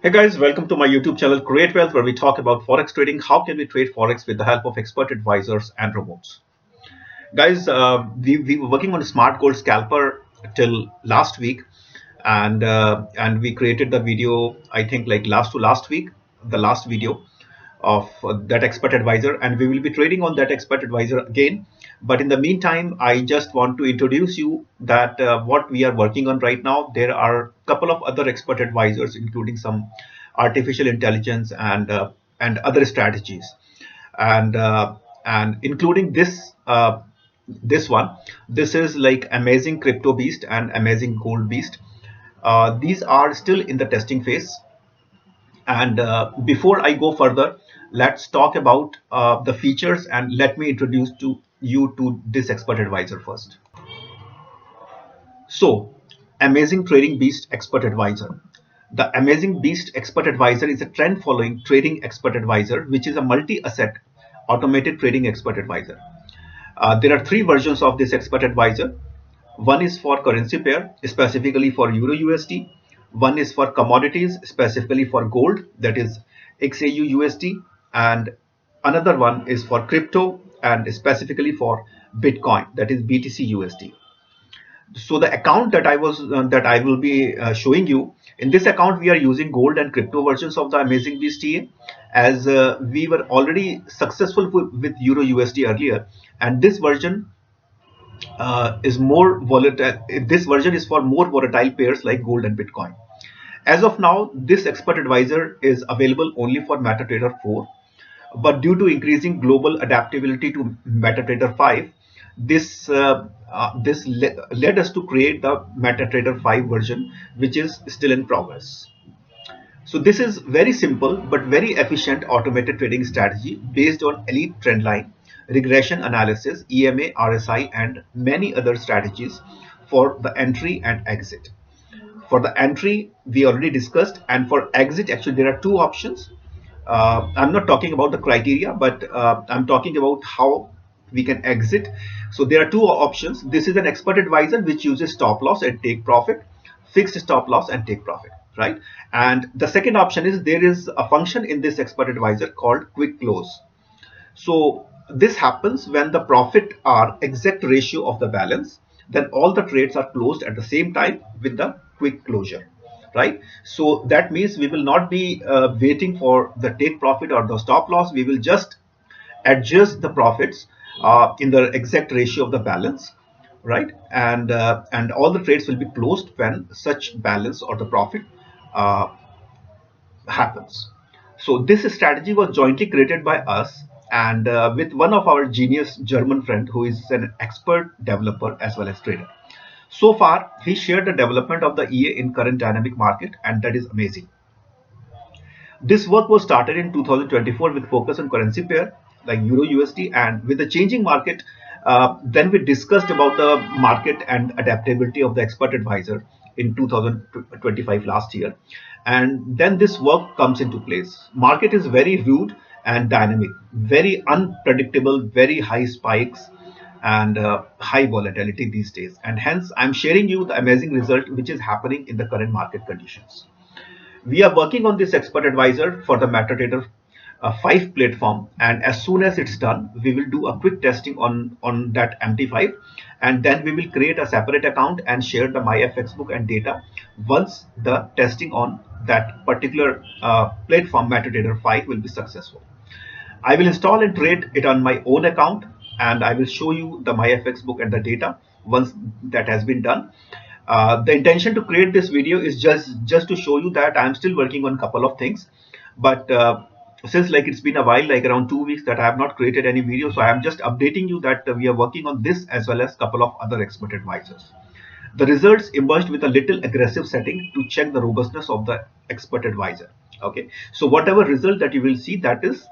Hey guys, welcome to my YouTube channel Create Wealth, where we talk about Forex trading. How can we trade Forex with the help of expert advisors and robots? Guys, we were working on a smart gold scalper till last week, and we created the video, I think like last week, the last video of that expert advisor, and we will be trading on that expert advisor again. But in the meantime, I just want to introduce you that what we are working on right now. There are a couple of other expert advisors, including some artificial intelligence and other strategies, and and including this one. This is like amazing crypto beast and amazing gold beast. These are still in the testing phase, and before I go further, let's talk about the features, and let me introduce to you to this expert advisor first. So, Amazing Trading Beast Expert Advisor. The Amazing Beast Expert Advisor is a trend following trading expert advisor, which is a multi asset automated trading expert advisor. There are three versions of this expert advisor. One is for currency pair, specifically for Euro USD. One is for commodities, specifically for gold, that is XAUUSD. And another one is for crypto and specifically for Bitcoin, that is BTCUSD. So the account that I will be showing you, in this account we are using gold and crypto versions of the Amazing Beast TA, as we were already successful with Euro USD earlier, and this version is more volatile. This version is for more volatile pairs like gold and Bitcoin. As of now, this expert advisor is available only for MetaTrader 4, but due to increasing global adaptability to MetaTrader 5, this led us to create the MetaTrader 5 version, which is still in progress. So this is very simple but very efficient automated trading strategy based on elite trendline, regression analysis, EMA, RSI, and many other strategies for the entry and exit. For the entry, we already discussed, and for exit, actually there are two options. I'm not talking about the criteria, but I'm talking about how we can exit. So there are two options. This is an expert advisor which uses stop loss and take profit, fixed stop loss and take profit, right? And the second option is there is a function in this expert advisor called quick close. So this happens when the profit are exact ratio of the balance, then all the trades are closed at the same time with the quick closure, right? So that means we will not be waiting for the take profit or the stop loss. We will just adjust the profits in the exact ratio of the balance, right? And all the trades will be closed when such balance or the profit uh, happens. So this strategy was jointly created by us and with one of our genius German friend who is an expert developer as well as trader. So far, he shared the development of the EA in current dynamic market, and that is amazing. This work was started in 2024 with focus on currency pair like Euro USD, and with the changing market, then we discussed about the market and adaptability of the expert advisor in 2025 last year, and then this work comes into place. Market is very rude and dynamic, very unpredictable, very high spikes and high volatility these days, and hence I'm sharing you the amazing result which is happening in the current market conditions. We are working on this expert advisor for the MetaTrader 5 platform, and as soon as it's done, we will do a quick testing on that MT5, and then we will create a separate account and share the MyFX book and data once the testing on that particular platform MetaTrader 5 will be successful. I will install and trade it on my own account, and I will show you the MyFX book and the data once that has been done. The intention to create this video is just to show you that I'm still working on a couple of things, but since like it's been a while, like around 2 weeks, that I have not created any video, so I am just updating you that we are working on this as well as a couple of other expert advisors. The results emerged with a little aggressive setting to check the robustness of the expert advisor. Okay, so whatever result that you will see, that is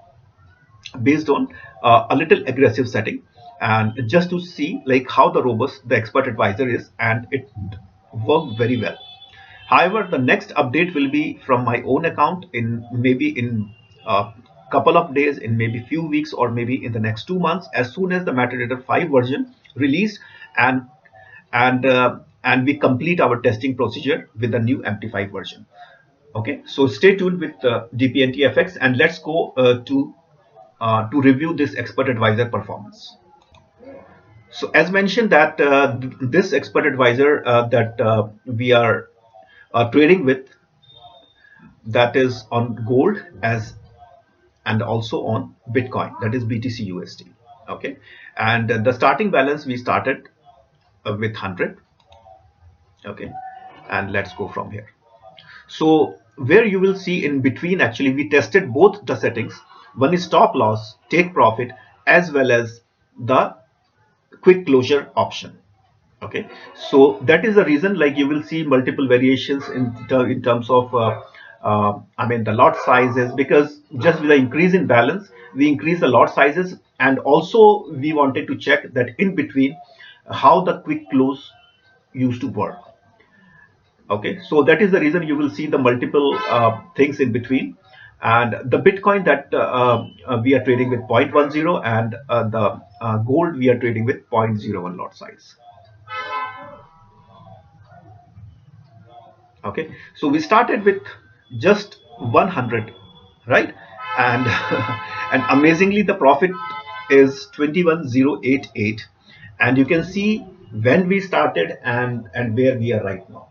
based on a little aggressive setting, and just to see like how the robust the expert advisor is, and it worked very well. However, the next update will be from my own account in maybe in a couple of days, in maybe few weeks, or maybe in the next 2 months, as soon as the MetaTrader 5 version released, and and we complete our testing procedure with the new MT5 version. Okay, so stay tuned with DPNTFX, and let's go to review this expert advisor performance. So as mentioned that this expert advisor that we are trading with, that is on gold as and also on Bitcoin, that is BTCUSD. Okay, and the starting balance we started with 100. Okay, and let's go from here. So where you will see in between, actually we tested both the settings. One is stop loss, take profit, as well as the quick closure option. Okay, so that is the reason, like you will see multiple variations in terms of I mean the lot sizes, because just with the increase in balance we increase the lot sizes, and also we wanted to check that in between how the quick close used to work. Okay, so that is the reason you will see the multiple things in between. And the Bitcoin that we are trading with 0.10, and the gold we are trading with 0.01 lot size. Okay, so we started with just 100, right? And and amazingly the profit is 21088, and you can see when we started and where we are right now.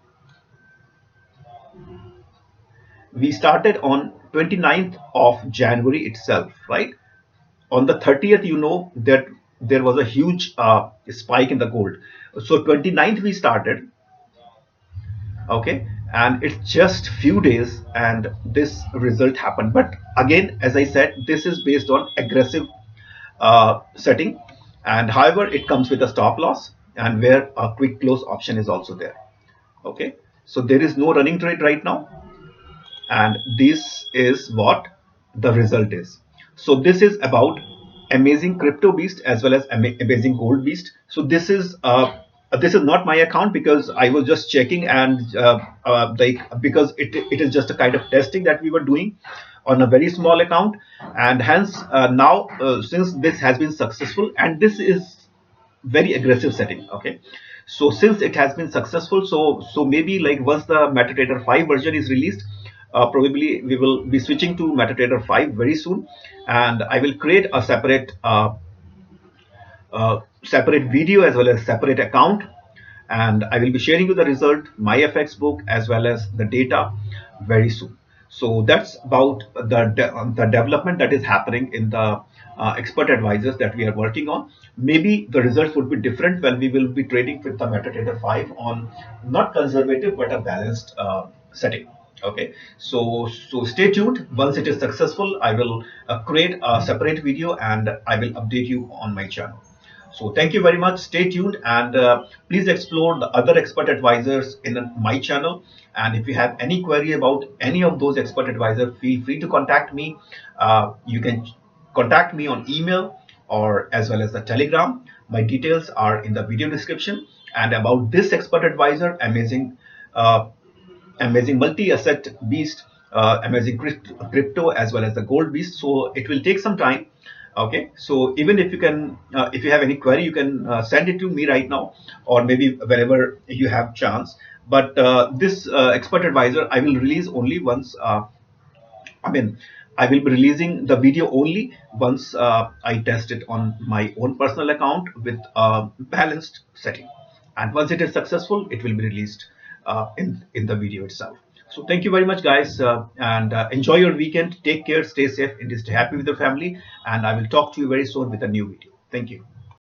We started on 29th of January itself, right? On the 30th, you know that there was a huge spike in the gold. So 29th we started, okay, and it's just few days and this result happened. But again, as I said, this is based on aggressive setting, and however it comes with a stop loss and where a quick close option is also there. Okay, so there is no running trade right now, and this is what the result is. So this is about amazing crypto beast as well as amazing gold beast. So this is not my account, because I was just checking, and like because it is just a kind of testing that we were doing on a very small account, and hence now since this has been successful, and this is very aggressive setting. Okay, so since it has been successful, so maybe like once the MetaTrader 5 version is released, probably we will be switching to MetaTrader 5 very soon, and I will create a separate video as well as separate account, and I will be sharing you the result, my FX book, as well as the data very soon. So that's about the development that is happening in the expert advisors that we are working on. Maybe the results would be different when we will be trading with the MetaTrader 5 on not conservative but a balanced setting. Okay, so stay tuned. Once it is successful, I will create a separate video and I will update you on my channel. So thank you very much. Stay tuned, and please explore the other expert advisors in my channel. And if you have any query about any of those expert advisors, feel free to contact me. You can contact me on email or as well as the Telegram. My details are in the video description. And about this expert advisor, uh, amazing multi-asset beast, amazing crypto as well as the gold beast. So it will take some time. Okay, so even if you can, if you have any query, you can send it to me right now, or maybe whenever you have chance. But this expert advisor I will release only once. I mean, I will be releasing the video only once I test it on my own personal account with a balanced setting, and once it is successful, it will be released in the video itself. So thank you very much, guys, and enjoy your weekend. Take care, stay safe, and stay happy with your family. And I will talk to you very soon with a new video. Thank you.